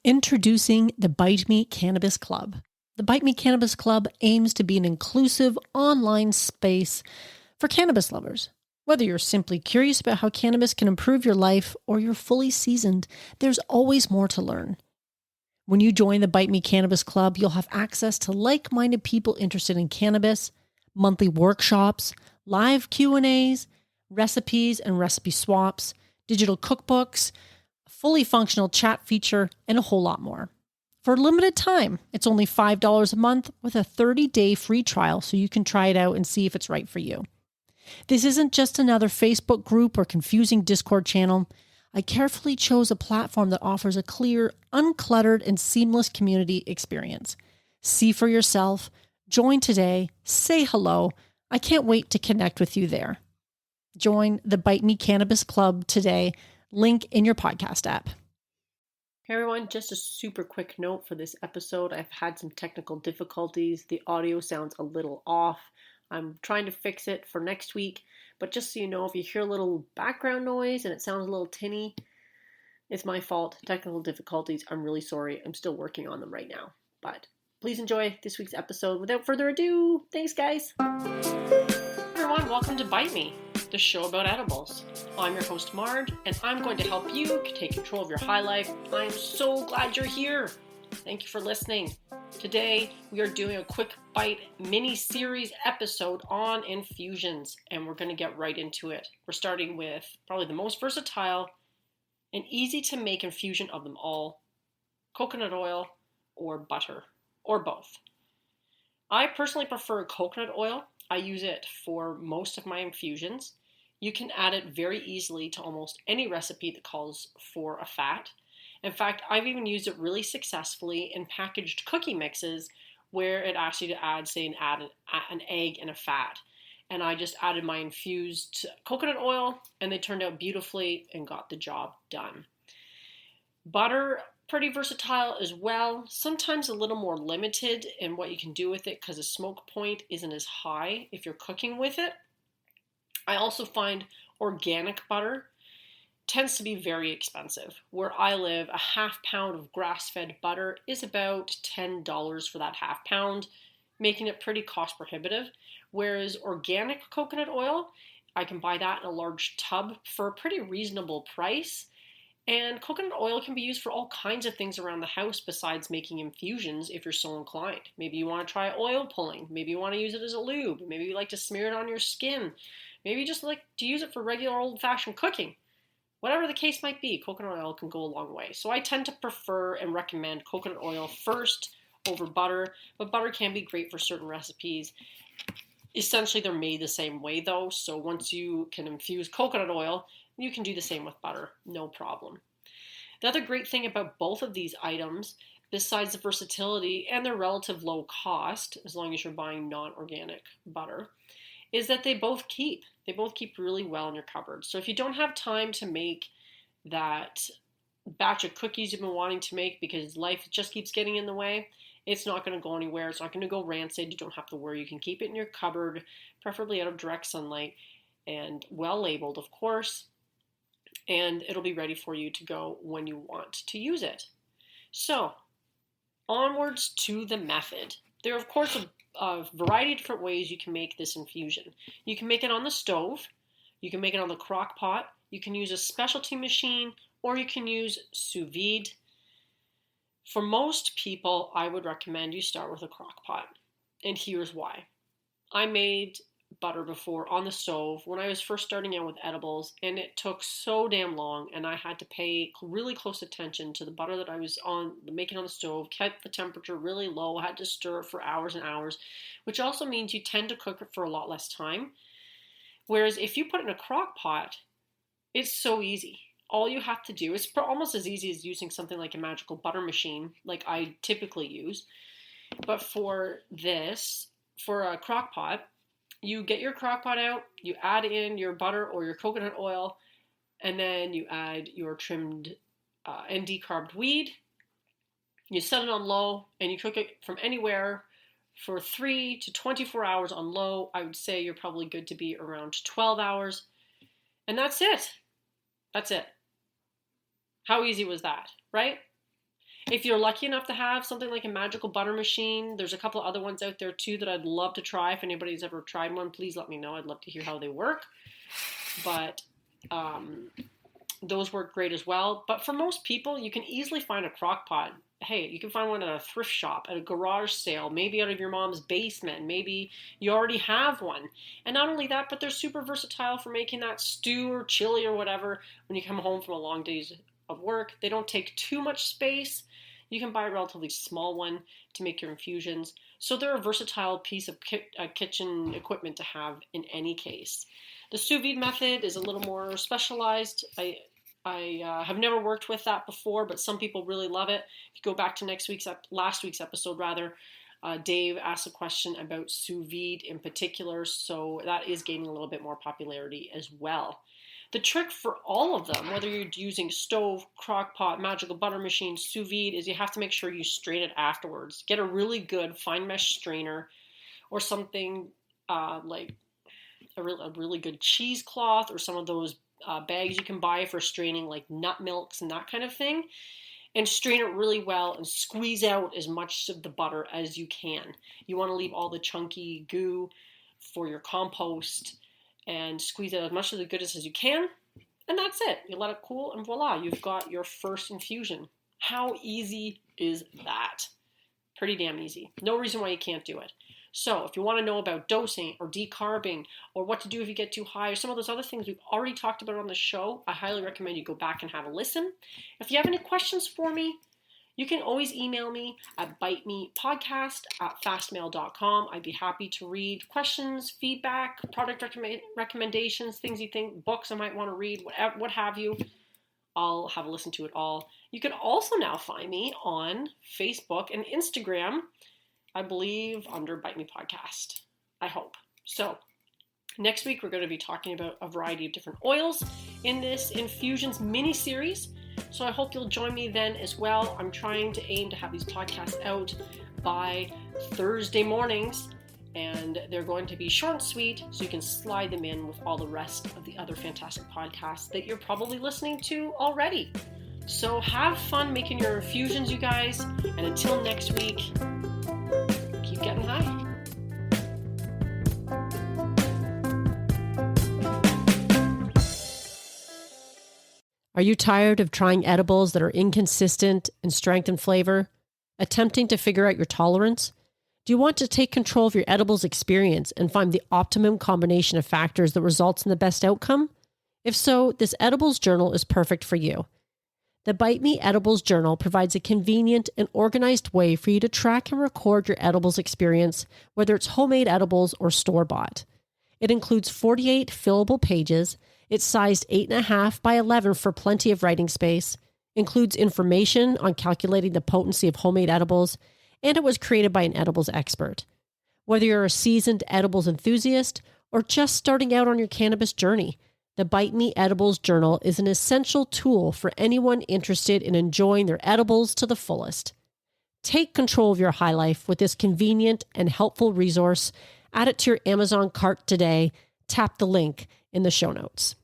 Introducing the Bite Me Cannabis Club. The Bite Me Cannabis Club aims to be an inclusive online space for cannabis lovers. Whether you're simply curious about how cannabis can improve your life or you're fully seasoned, there's always more to learn. When you join the Bite Me Cannabis Club, you'll have access to like-minded people interested in cannabis, monthly workshops, live Q&As, recipes and recipe swaps, digital cookbooks, a fully functional chat feature, and a whole lot more. For a limited time, it's only $5 a month with a 30-day free trial so you can try it out and see if it's right for you. This isn't just another Facebook group or confusing Discord channel. I carefully chose a platform that offers a clear, uncluttered, and seamless community experience. See for yourself, join today, say hello. I can't wait to connect with you there. Join the Bite Me Cannabis Club today. Link in your podcast app. Hey everyone, just a super quick note for this episode. I've had some technical difficulties. The audio sounds a little off. I'm trying to fix it for next week, but just so you know, if you hear a little background noise and it sounds a little tinny, it's my fault. Technical difficulties. I'm really sorry. I'm still working on them right now. But please enjoy this week's episode. Without further ado, thanks guys. Everyone, welcome to Bite Me, the show about edibles. I'm your host Marge, and I'm going to help you take control of your high life. I'm so glad you're here. Thank you for listening. Today, we are doing a quick bite mini-series episode on infusions, and we're going to get right into it. We're starting with probably the most versatile and easy to make infusion of them all, coconut oil or butter, or both. I personally prefer coconut oil. I use it for most of my infusions. You can add it very easily to almost any recipe that calls for a fat. In fact, I've even used it really successfully in packaged cookie mixes where it asks you to add, say, an egg and a fat. And I just added my infused coconut oil, and they turned out beautifully and got the job done. Butter, pretty versatile as well. Sometimes a little more limited in what you can do with it because the smoke point isn't as high if you're cooking with it. I also find organic butter tends to be very expensive. Where I live, a half pound of grass-fed butter is about $10 for that half pound, making it pretty cost prohibitive. Whereas organic coconut oil, I can buy that in a large tub for a pretty reasonable price. And coconut oil can be used for all kinds of things around the house besides making infusions if you're so inclined. Maybe you want to try oil pulling. Maybe you want to use it as a lube. Maybe you like to smear it on your skin. Maybe you just like to use it for regular old-fashioned cooking. Whatever the case might be, coconut oil can go a long way. So I tend to prefer and recommend coconut oil first over butter, but butter can be great for certain recipes. Essentially, they're made the same way though, so once you can infuse coconut oil, you can do the same with butter, no problem. The other great thing about both of these items, besides the versatility and their relative low cost, as long as you're buying non-organic butter, is that they both keep really well in your cupboard. So if you don't have time to make that batch of cookies you've been wanting to make because life just keeps getting in the way, it's not going to go anywhere. It's not going to go rancid. You don't have to worry. You can keep it in your cupboard, preferably out of direct sunlight, and well labeled, of course, and it'll be ready for you to go when you want to use it. So, onwards to the method. There are, of course, a variety of different ways you can make this infusion. You can make it on the stove, you can make it on the crock pot, you can use a specialty machine, or you can use sous vide. For most people, I would recommend you start with a crock pot, and here's why. I made butter before on the stove when I was first starting out with edibles, and it took so damn long, and I had to pay really close attention to the butter that I was making on the stove, kept the temperature really low, had to stir it for hours and hours, which also means you tend to cook it for a lot less time. Whereas if you put it in a crock pot, it's so easy. All you have to do is almost as easy as using something like a magical butter machine, like I typically use. But for a crock pot, you get your crock pot out, you add in your butter or your coconut oil, and then you add your trimmed and decarbed weed. You set it on low, and you cook it from anywhere for 3 to 24 hours on low. I would say you're probably good to be around 12 hours. And that's it. That's it. How easy was that, right? If you're lucky enough to have something like a magical butter machine, there's a couple of other ones out there too that I'd love to try. If anybody's ever tried one, please let me know. I'd love to hear how they work. But those work great as well. But for most people, you can easily find a crock pot. Hey, you can find one at a thrift shop, at a garage sale, maybe out of your mom's basement. Maybe you already have one. And not only that, but they're super versatile for making that stew or chili or whatever when you come home from a long day of work. They don't take too much space. You can buy a relatively small one to make your infusions. So they're a versatile piece of kitchen equipment to have in any case. The sous vide method is a little more specialized. I have never worked with that before, but some people really love it. If you go back to last week's episode, Dave asked a question about sous vide in particular, so that is gaining a little bit more popularity as well. The trick for all of them, whether you're using stove, crock pot, magical butter machine, sous vide, is you have to make sure you strain it afterwards. Get a really good fine mesh strainer or something like a really good cheesecloth or some of those bags you can buy for straining like nut milks and that kind of thing, and strain it really well and squeeze out as much of the butter as you can. You want to leave all the chunky goo for your compost and squeeze out as much of the goodness as you can, and that's it. You let it cool and voila, you've got your first infusion. How easy is that? Pretty damn easy. No reason why you can't do it. So if you want to know about dosing or decarbing or what to do if you get too high or some of those other things we've already talked about on the show, I highly recommend you go back and have a listen. If you have any questions for me, you can always email me at bitemepodcast@fastmail.com. I'd be happy to read questions, feedback, product recommendations, things you think, books I might want to read, what have you. I'll have a listen to it all. You can also now find me on Facebook and Instagram, I believe under Bite Me Podcast. I hope. So next week we're going to be talking about a variety of different oils in this Infusions mini-series. So I hope you'll join me then as well. I'm trying to aim to have these podcasts out by Thursday mornings, and they're going to be short and sweet, so you can slide them in with all the rest of the other fantastic podcasts that you're probably listening to already. So have fun making your infusions, you guys, and until next week, keep getting high. Are you tired of trying edibles that are inconsistent in strength and flavor? Attempting to figure out your tolerance? Do you want to take control of your edibles experience and find the optimum combination of factors that results in the best outcome? If so, this edibles journal is perfect for you. The Bite Me Edibles Journal provides a convenient and organized way for you to track and record your edibles experience, whether it's homemade edibles or store-bought. It includes 48 fillable pages. It's sized 8.5 by 11 for plenty of writing space, includes information on calculating the potency of homemade edibles, and it was created by an edibles expert. Whether you're a seasoned edibles enthusiast or just starting out on your cannabis journey, the Bite Me Edibles Journal is an essential tool for anyone interested in enjoying their edibles to the fullest. Take control of your high life with this convenient and helpful resource. Add it to your Amazon cart today. Tap the link in the show notes.